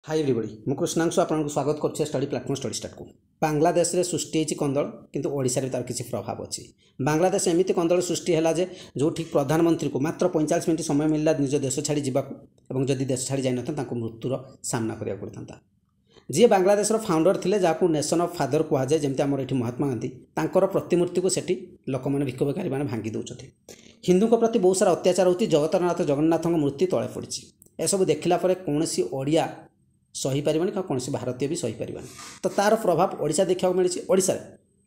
hi everybody मु कृष्णांशु आपको स्वागत कर स्टडी प्लाटफॉर्म स्टडी स्टार्ट को बांग्लादेश रे सृष्टि होती कंदल किंतु ओडिशा रे तार किसी प्रभाव अच्छी बांग्लादेश एमती कंदल सृष्टि है जे जो ठीक प्रधानमंत्री को मात्र 45 मिनट समय मिलला निज देश छाड़ी जावाक जदि देश छाड़ी जाइन मृत्युर सामना करा पड़ता जी बांग्लादेश फाउंडर थे जहाँ नेशन ऑफ फादर कहुए जमी आम ये महात्मा गांधी तांकर प्रतिमूर्ति को सेठी लोक मैंने विक्षोभकारी मैंने भांगी दौरान हिंदू प्रति बहुत सारा अत्याचार होती जगतरनाथ जगन्नाथ मूर्ति तले पड़ी एसबू देखला कौन ओडिया सही पारिबानी कौन भारतीय भी सही पारिबानी तो तार प्रभाव ओडिशा देखा मिली ओडिशा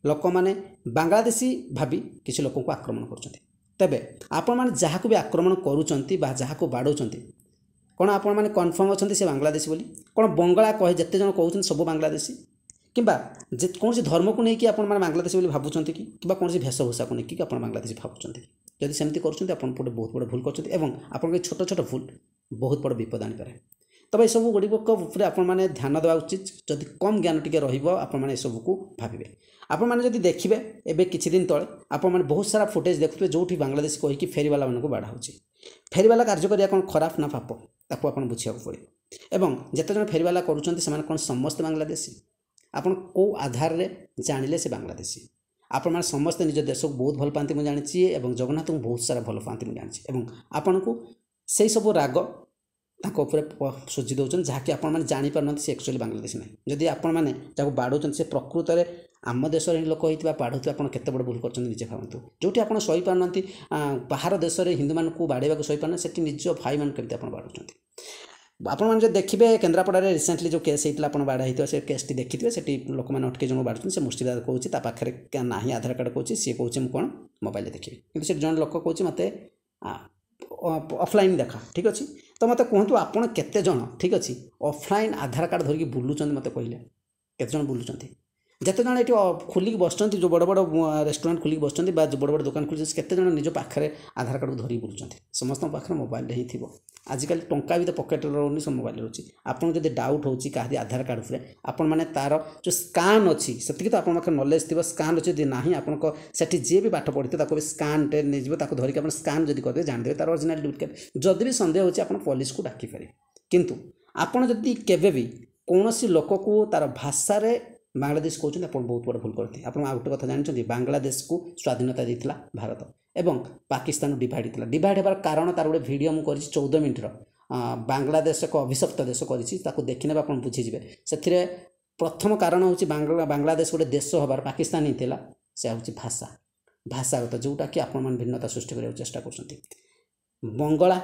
लोक मैंने बांग्लादेशी भावी किसी लोक को आक्रमण कर तेबे आपण मैंने जहाँ भी आक्रमण करुँच जहाँ को बाड़ौंट कौन आपण मैंने कन्फर्म अच्छा से बांग्लादेशी बोली कौन बंगला कहे जिते जन कहते सब बांग्लादेशी किंबा कौन धर्म को लेकिन आप बांग्लादेशी भावुं कि कौन भेषभूषा को लेकिन आप बांग्लादेशी भावुं जदि सेमती कर बहुत बड़ भूल कर छोट छोट भूल बहुत बड़ विपद आनीपारे तब यह सब गुड़िक आपने ध्यान देवा उचित जदि कम ज्ञान टी रही सबको भावे आपने देखिए एवं किसी दिन तले आपने बहुत सारा फुटेज देखुए जो बांग्लादेश कहीकि फेरीवाला मानक बाड़ा हो फेरीवाला कार्य करिया कौन खराब ना पाप ताको आपन बुझिया पड़े एवं जिते जन फेरीवाला करुँच कौन समस्त बांग्लादेशी आपन को आधार रे जानिले से बांग्लादेशी आपण मैंने समस्ते निज देश को बहुत भल पाती मुझे जानी एवं जगन्नाथ को बहुत सारा भल पाती मुझे जानी आपण को से सब राग सुझी दौरान जहाँकि आपने जापार सी एक्चुअली बांग्लादेश ना जदि आपण मैंने जहाँ बाड़ौं से प्रकृत में आम देश लोक होता बाढ़ुवा आप केत बड़ भूल कर निजे भावतु जो आप सही पार बाहर देश में हिंदू मानक बाड़े सही पारना से निज भाई मान केमती आप बाड़ौं आपने देखिए केन्द्रापड़ा रिसेंटली जो केस होता है बाड़ा होता से केस टी देखिए से लोक मैंने अटके जन बाड़ुं से मुर्शिदाबाद कहूँ पाखे ना आधार कार्ड कहूँ सी कहूँ कौन मोबाइल देखिए कि जन लोक कहूँ मत ऑफलाइन देखा ठीक अच्छे तो मत कहतु आपड़ केते जन ठीक अच्छे ऑफलाइन आधार कार्ड धरिकी बुलूँ मत कहले केते जन बुलूँ जिते जन ये खोलिक बस जो बड़ बड़ रेस्टोरेंट खोलिक बस बड़ बड़ दुकान खोली केते जन निज पाखे आधार कार्ड को धरिक बुलूँ समस्त पाखे मोबाइल ही थी आजिकल टंका भी तो पकेट रोनी सब मोबाइल रोचे आपको जब डाउट हो आधार कार्ड उपर आपण मैंने तार जो स्कान अच्छी से तो आप नॉलेज थी स्कान अच्छे जब ना आपको से जी भी पाठ पढ़ी भी स्कान टे नहीं धरिक आप स्कान जब करदे जानते तार ओरिजिनल डुप्लिकेट जदि भी सन्देह होची आप पुलिस को डाकी पारे किंतु आपड़ जदि केवे भी कौन लोक को तार भाषा बांग्लादेश कहते आप बहुत बड़ भूल करते आप गोटे कथा जानते बांग्लादेश को स्वाधीनता देता भारत एवं पाकिस्तान डिवाइड होता डिवाइड होबार कारण तार गोटे भिडियो मुझे 14 मिनटर बांग्लादेश एक अभिशप्त देश कर देखने आप बुझीजे से प्रथम कारण हूँ बांग्लादेश गोटे देश हबार पाकिस्तान ही था से हूँ भाषा भाषागत जोटा कि आप भिन्नता सृष्टि करने चेष्टा कर बंगला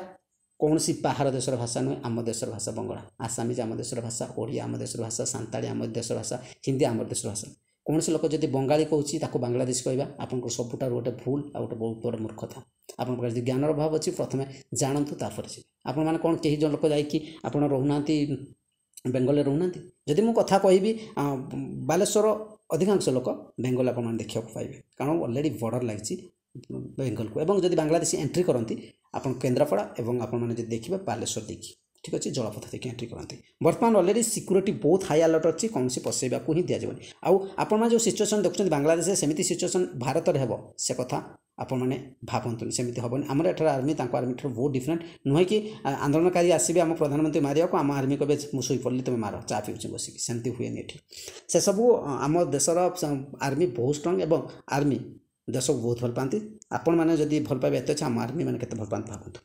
कौन सी बाहर देशर भाषा नुहे आम देशर भाषा बंगला आसामीज आम देशर भाषा ओडिया आम देशर भाषा सांताली आम देशर भाषा हिंदी आम देशर भाषा कौन से लोक जब बंगाली कहूँ बांग्लादेश कहवा आपको सबुठार गोटे भूल आ गोटे बहुत बड़ मूर्खता आप ज्ञानर अभाव अच्छी प्रथम जानतु तापर आप कौन कहीं जो लोक जा रोना बेंगल रोना जदि मु कथा कहि बालेश्वर अधिकांश लोक बेंगल आप देखा पाइबे कारण अलरेडी बॉर्डर लगी बेंगल को एवं जदि बांग्लादेशी एंट्री करती आप केन्द्रापड़ा और आपने देखिए बालेश्वर देखिए ठीक अच्छे जलपथ देखिए एंट्री करती बर्तमान अलरेडी सिक्योरिटी बहुत हाई अलर्ट अच्छी कौन पशेवा ही दिजावनी आउ जो सिचुएसन देखुं बांग्लादेश सेमती सिचुएसन भारत में हे से कथा आपने भावतुनि सेमती हेनी आम एठार आर्मी आर्मी ठार बहुत डिफरेंट नुहे कि आंदोलनकारी आसबे आम प्रधानमंत्री मारिया को आम आर्मी कहे मुझे शोई पड़े तुम मार चा पीछे बसिक सेमती हुए ये से सबू आम देशर आर्मी बहुत स्ट्रंग एवं आर्मी देश को बहुत भल पाती आपण मैंने जदि भल पाइबे एत अच्छे आम आर्मी मैंने केते भल पाती भावतु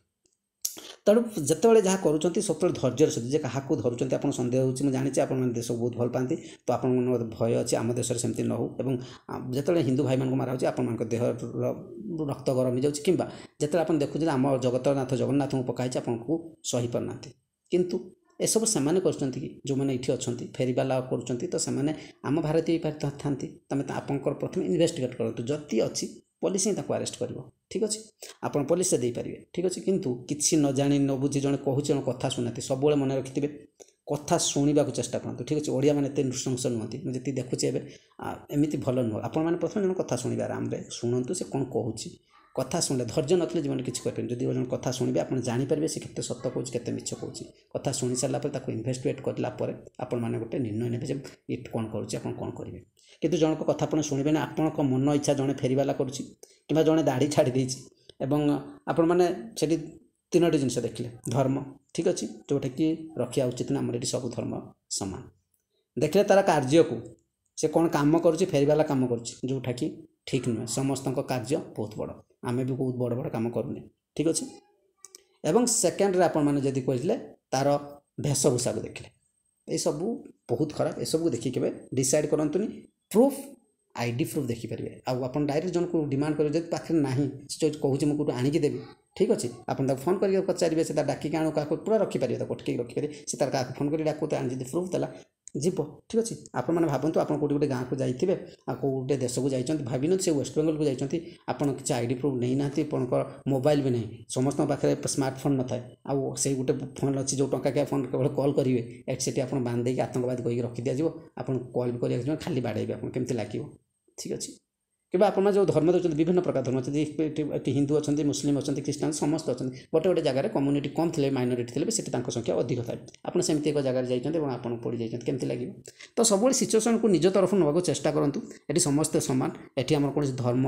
तेणु जिते जहाँ करुँच सब धैर्य सहित जे क्या धरुँच आप सन्देह हो जानी आप देश को बहुत भल पाती तो आप भय अच्छे आम देश सेमती न हो जिते हिंदू भाई मानक मारा हो देह रक्त गरम हो जाए कि जिते आप देखुचे आम जगतनाथ जगन्नाथ को पकाई आपको सही पारना किंतु एसबू से जो मैंने ये अच्छा फेरीवाला कर आम भारतीय था तुम आप प्रथम इन्वेस्टिगेट करूँ जति अच्छी पुलिस ही अरेस्ट कर ठीक अच्छे आप पुलिस से देपारे ठीक अच्छे किंतु किसी न जानी न बुझी जन कहूँ जन कथा शुणाती सब मन रखिथे कथा शुणा चेष्टा करूँ ठीक अच्छे ओडिया मैंने नृशंस नुहति मुझे देखुचे एमती भल नुह आप प्रथम जन कथा शुणे आराम से शुणु से कौन कहूँ कथा शुणिले धैर्य नथिले जीवन किसी करें जब जन कथा शुणे आप जानीपारे से केते सत्य कहूँ केते मिछ कहूँ कथा शुणी सारापर इन्वेस्टिगेट करापर आपण मैंने गोटे निर्णय ने ये कौन करुँच कौन करेंगे कितु जनक कथा आप शुणे ना आपण मन इच्छा जड़े फेरीवाला करुँच कि जड़े दाढ़ी छाड़ी देछि एवं आपण मैंने ତିନୋଟି ଜିନିଷ ଦେଖିଲେ ଧର୍ମ ଠିକ୍ ଅଛି ଯେଉଁଟାକି ରଖିବା ଉଚିତ ନା ଆମର ଏଠି ସବୁ ଧର୍ମ ସମାନ ଦେଖିଲେ ତାର କାର୍ଯ୍ୟକୁ ସେ କ'ଣ କାମ କରୁଛି ଫେରିବାଲା କାମ କରୁଛି ଯେଉଁଟାକି ଠିକ୍ ନୁହେଁ ସମସ୍ତଙ୍କ କାର୍ଯ୍ୟ ବହୁତ ବଡ଼ ଆମେ ବି ବହୁତ ବଡ଼ ବଡ଼ କାମ କରୁନେ ଠିକ୍ ଅଛି ଏବଂ ସେକେଣ୍ଡରେ ଆପଣମାନେ ଯଦି କହିଲେ ତାର ବେଶଭୂଷାକୁ ଦେଖିଲେ ଏସବୁ ବହୁତ ଖରାପ ଏସବୁକୁ ଦେଖିକି କେବେ ଡିସାଇଡ଼୍ କରନ୍ତୁନି ପ୍ରୁଫ୍ ଆଇଡି ପ୍ରୁଫ୍ ଦେଖିପାରିବେ ଆଉ ଆପଣ ଡାଇରେକ୍ଟ ଜଣକୁ ଡିମାଣ୍ଡ କରିବେ ଯଦି ପାଖରେ ନାହିଁ ସେ କହୁଛି ମୁଁ କେଉଁଠୁ ଆଣିକି ଦେବି ଠିକ୍ ଅଛି ଆପଣ ତାକୁ ଫୋନ୍ କରିକି ପଚାରିବେ ସେ ତା ଡାକିକି ଆଣୁ କାହାକୁ ପୁରା ରଖିପାରିବେ ତାକୁ ଅଟକେଇକି ରଖିପାରିବେ ସେ ତାର କାହାକୁ ଫୋନ୍ କରି ଡାକୁ ଆଣି ଯଦି ପ୍ରୁଫ୍ ଦେଲା ଯିବ ଠିକ୍ ଅଛି ଆପଣମାନେ ଭାବନ୍ତୁ ଆପଣ କେଉଁଠି ଗୋଟେ ଗାଁକୁ ଯାଇଥିବେ ଆଉ କେଉଁ ଗୋଟେ ଦେଶକୁ ଯାଇଛନ୍ତି ଭାବିନନ୍ତି ସେ ୱେଷ୍ଟବେଙ୍ଗଲକୁ ଯାଇଛନ୍ତି ଆପଣ କିଛି ଆଇଡି ପ୍ରୁଫ୍ ନେଇନାହାନ୍ତି ଆପଣଙ୍କର ମୋବାଇଲ୍ ବି ନାହିଁ ସମସ୍ତଙ୍କ ପାଖରେ ସ୍ମାର୍ଟଫୋନ୍ ନଥାଏ ଆଉ ସେଇ ଗୋଟେ ଫୋନ୍ ଅଛି ଯେଉଁ ଟଙ୍କାକିଆ ଫୋନ୍ କେବଳ କଲ୍ କରିବେ ସେଠି ଆପଣ ବାନ୍ଧି ଦେଇକି ଆତଙ୍କବାଦୀ କହିକି ରଖିଦିଆଯିବ ଆପଣ କଲ୍ ବି କରିବାକୁ ଯିବେ ଖାଲି ବାଡ଼େଇବେ ଆପଣ କେମିତି ଲାଗିବ ଠିକ୍ ଅଛି କିମ୍ବା ଆପଣ ଯେଉଁ ଧର୍ମ ଦେଉଛନ୍ତି ବିଭିନ୍ନ ପ୍ରକାର ଧର୍ମ ଅଛନ୍ତି ଏଠି ହିନ୍ଦୁ ଅଛନ୍ତି ମୁସଲିମ୍ ଅଛନ୍ତି ଖ୍ରୀଷ୍ଟିଆନ ସମସ୍ତେ ଅଛନ୍ତି ଗୋଟେ ଗୋଟେ ଜାଗାରେ କମ୍ୟୁନିଟି କମ୍ ଥିଲେ ମାଇନରିଟି ଥିଲେ ସେଠି ତାଙ୍କ ସଂଖ୍ୟା ଅଧିକ ଥାଏ ଆପଣ ସେମିତି ଏକ ଜାଗାରେ ଯାଇଛନ୍ତି ଏବଂ ଆପଣ ପଡ଼ି ଯାଇଛନ୍ତି କେମିତି ଲାଗିବ ତ ସବୁବେଳେ ସିଚୁଏସନ୍କୁ ନିଜ ତରଫରୁ ନେବାକୁ ଚେଷ୍ଟା କରନ୍ତୁ ଏଠି ସମସ୍ତେ ସମାନ ଏଠି ଆମର କୌଣସି ଧର୍ମ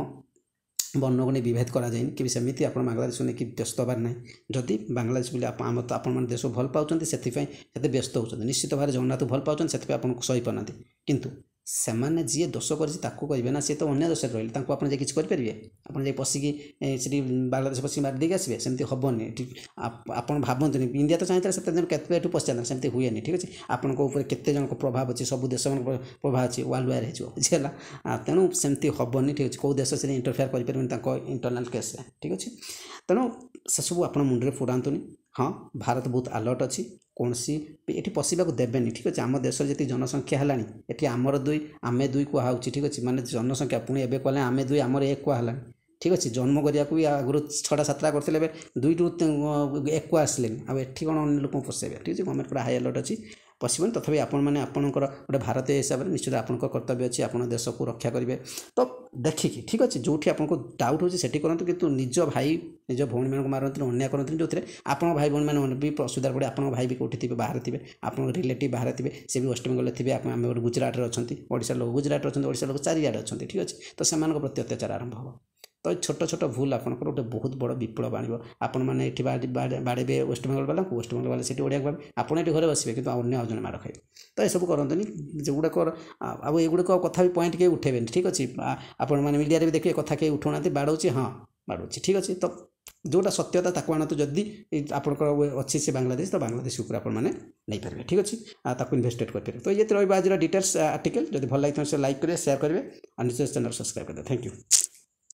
ବର୍ଣ୍ଣକୁ ନେଇ ବିଭେଦ କରାଯାଇନି କି ସେମିତି ଆପଣ ବାଂଲାଦେଶକୁ ନେଇକି ବ୍ୟସ୍ତ ହେବାର ନାହିଁ ଯଦି ବାଂଲାଦେଶ ବୋଲି ଆପଣମାନେ ଦେଶକୁ ଭଲ ପାଉଛନ୍ତି ସେଥିପାଇଁ ଏତେ ବ୍ୟସ୍ତ ହେଉଛନ୍ତି ନିଶ୍ଚିତ ଭାବରେ ଜଗନ୍ନାଥକୁ ଭଲ ପାଉଛନ୍ତି ସେଥିପାଇଁ ଆପଣଙ୍କୁ ସହିପାରୁନାହାନ୍ତି କିନ୍ତୁ ସେମାନେ ଯିଏ ଦୋଷ କରିଛି ତାକୁ କହିବେ ନା ସିଏ ତ ଅନ୍ୟ ଦୋଷରେ ରହିଲେ ତାଙ୍କୁ ଆପଣ ଯାଇ କିଛି କରିପାରିବେ ଆପଣ ଯାଇ ପଶିକି ସେଠି ବାଂଲାଦେଶ ପଶିକି ମାରି ଦେଇକି ଆସିବେ ସେମିତି ହେବନି ଏଠି ଆପଣ ଭାବନ୍ତୁନି ଇଣ୍ଡିଆ ତ ଚାହିଁଥିଲେ ସେତେ ଦିନ କେତେ ଏଠୁ ପଶିଯାନ୍ତା ସେମିତି ହୁଏନି ଠିକ୍ ଅଛି ଆପଣଙ୍କ ଉପରେ କେତେ ଜଣଙ୍କ ପ୍ରଭାବ ଅଛି ସବୁ ଦେଶମାନଙ୍କ ପ୍ରଭାବ ଅଛି ୱାର୍ଲଡ ୱାର୍ ହେଇଯିବ ବୁଝିହେଲା ତେଣୁ ସେମିତି ହେବନି ଠିକ୍ ଅଛି କେଉଁ ଦେଶ ସେଠି ଇଣ୍ଟରଫେୟାର କରିପାରିବେନି ତାଙ୍କ ଇଣ୍ଟରନାଲ୍ କେସ୍ରେ ଠିକ୍ ଅଛି ତେଣୁ ସେସବୁ ଆପଣ ମୁଣ୍ଡରେ ଫୁରାନ୍ତୁନି ହଁ ଭାରତ ବହୁତ ଆଲର୍ଟ ଅଛି କୌଣସି ଏଠି ପଶିବାକୁ ଦେବେନି ଠିକ୍ ଅଛି ଆମ ଦେଶରେ ଯେତିକି ଜନସଂଖ୍ୟା ହେଲାଣି ଏଠି ଆମର ଦୁଇ ଆମେ ଦୁଇ କୁହାହେଉଛି ଠିକ୍ ଅଛି ମାନେ ଜନସଂଖ୍ୟା ପୁଣି ଏବେ କହିଲେ ଆମେ ଦୁଇ ଆମର ଏକ କୁହାହେଲାଣି ଠିକ୍ ଅଛି ଜନ୍ମ କରିବାକୁ ବି ଆଗରୁ 6ଟା 7ଟା କରିଥିଲେ ଏବେ 2ରୁ 1 ଆସିଲେନି ଆଉ ଏଠି କ'ଣ ଅନ୍ୟ ଲୋକଙ୍କୁ ପଶେଇବେ ଠିକ୍ ଅଛି ଗଭର୍ଣ୍ଣମେଣ୍ଟ ପୁରା ହାଇ ଆଲର୍ଟ ଅଛି ପଶିବନି ତଥାପି ଆପଣମାନେ ଆପଣଙ୍କର ଗୋଟେ ଭାରତୀୟ ହିସାବରେ ନିଶ୍ଚିତ ଆପଣଙ୍କ କର୍ତ୍ତବ୍ୟ ଅଛି ଆପଣ ଦେଶକୁ ରକ୍ଷା କରିବେ ତ ଦେଖିକି ଠିକ୍ ଅଛି ଯେଉଁଠି ଆପଣଙ୍କୁ ଡାଉଟ୍ ହେଉଛି ସେଠି କରନ୍ତୁ କିନ୍ତୁ ନିଜ ଭାଇ ନିଜ ଭଉଣୀମାନଙ୍କୁ ମାରନ୍ତୁନି ଅନ୍ୟାୟ କରନ୍ତୁନି ଯେଉଁଥିରେ ଆପଣଙ୍କ ଭାଇ ଭଉଣୀମାନେ ବି ଅସୁବିଧାରେ ପଡ଼େ ଆପଣଙ୍କ ଭାଇ ବି କେଉଁଠି ଥିବେ ବାହାରେ ଥିବେ ଆପଣଙ୍କ ରିଲେଟିଭ୍ ବାହାରେ ଥିବେ ସେ ବି ୱେଷ୍ଟବେଙ୍ଗଲରେ ଥିବେ ଆମେ ଗୋଟେ ଗୁଜରାଟରେ ଅଛନ୍ତି ଓଡ଼ିଶାର ଲୋକ ଗୁଜରାଟରେ ଅଛନ୍ତି ଓଡ଼ିଶାର ଲୋକ ଚାରିଆଡ଼େ ଅଛନ୍ତି ଠିକ୍ ଅଛି ତ ସେମାନଙ୍କ ପ୍ରତି ଅତ୍ୟାଚାର ଆରମ୍ଭ ହେବ ତ ଛୋଟ ଛୋଟ ଭୁଲ ଆପଣଙ୍କର ଗୋଟେ ବହୁତ ବଡ଼ ବିପ୍ଳବ ଆଣିବ ଆପଣମାନେ ଏଠି ବାଡ଼େଇବେ ୱେଷ୍ଟବେଙ୍ଗଲ ବାଲାଙ୍କୁ ୱେଷ୍ଟବେଙ୍ଗଲ ବାଲା ସେଠି ଓଡ଼ିଆକୁ ଭାବେ ଆପଣ ଏଠି ଘରେ ବସିବେ କିନ୍ତୁ ଅନ୍ୟ ଆଉ ଜଣେ ମାଡ଼ ଖାଇବେ ତ ଏସବୁ କରନ୍ତୁନି ଯେଉଁଗୁଡ଼ାକ ଆଉ ଏଗୁଡ଼ାକ କଥା ବି ପଏଣ୍ଟ କେହି ଉଠେଇବେନି ଠିକ୍ ଅଛି ଆପଣମାନେ ମିଡ଼ିଆରେ ବି ଦେଖିବେ କଥା କେହି ଉଠାଉନାହାନ୍ତି ବାଡ଼ଉଛି ହଁ ବାଡ଼ଉଛି ଠିକ୍ ଅଛି ତ ଯେଉଁଟା ସତ୍ୟତା ତାକୁ ଆଣନ୍ତୁ ଯଦି ଆପଣଙ୍କର ଅଛି ସେ ବାଂଲାଦେଶ ତ ବାଂଲାଦେଶ ଉପରେ ଆପଣମାନେ ନେଇପାରିବେ ଠିକ୍ ଅଛି ତାକୁ ଇନଭେଷ୍ଟିଗେଟ୍ କରିପାରିବେ ତ ଇଏ ରହିବ ଆଜିର ଡିଟେଲ୍ସ ଆର୍ଟିକଲ୍ ଯଦି ଭଲ ଲାଗିଥିବ ସେ ଲାଇକ୍ କରିବେ ସେୟାର କରିବେ ଆଉ ନିଜ ଚ୍ୟାନେଲ୍ ସବସ୍କ୍ରାଇବ୍ କରିଦେବେ ଥ୍ୟାଙ୍କ ୟୁ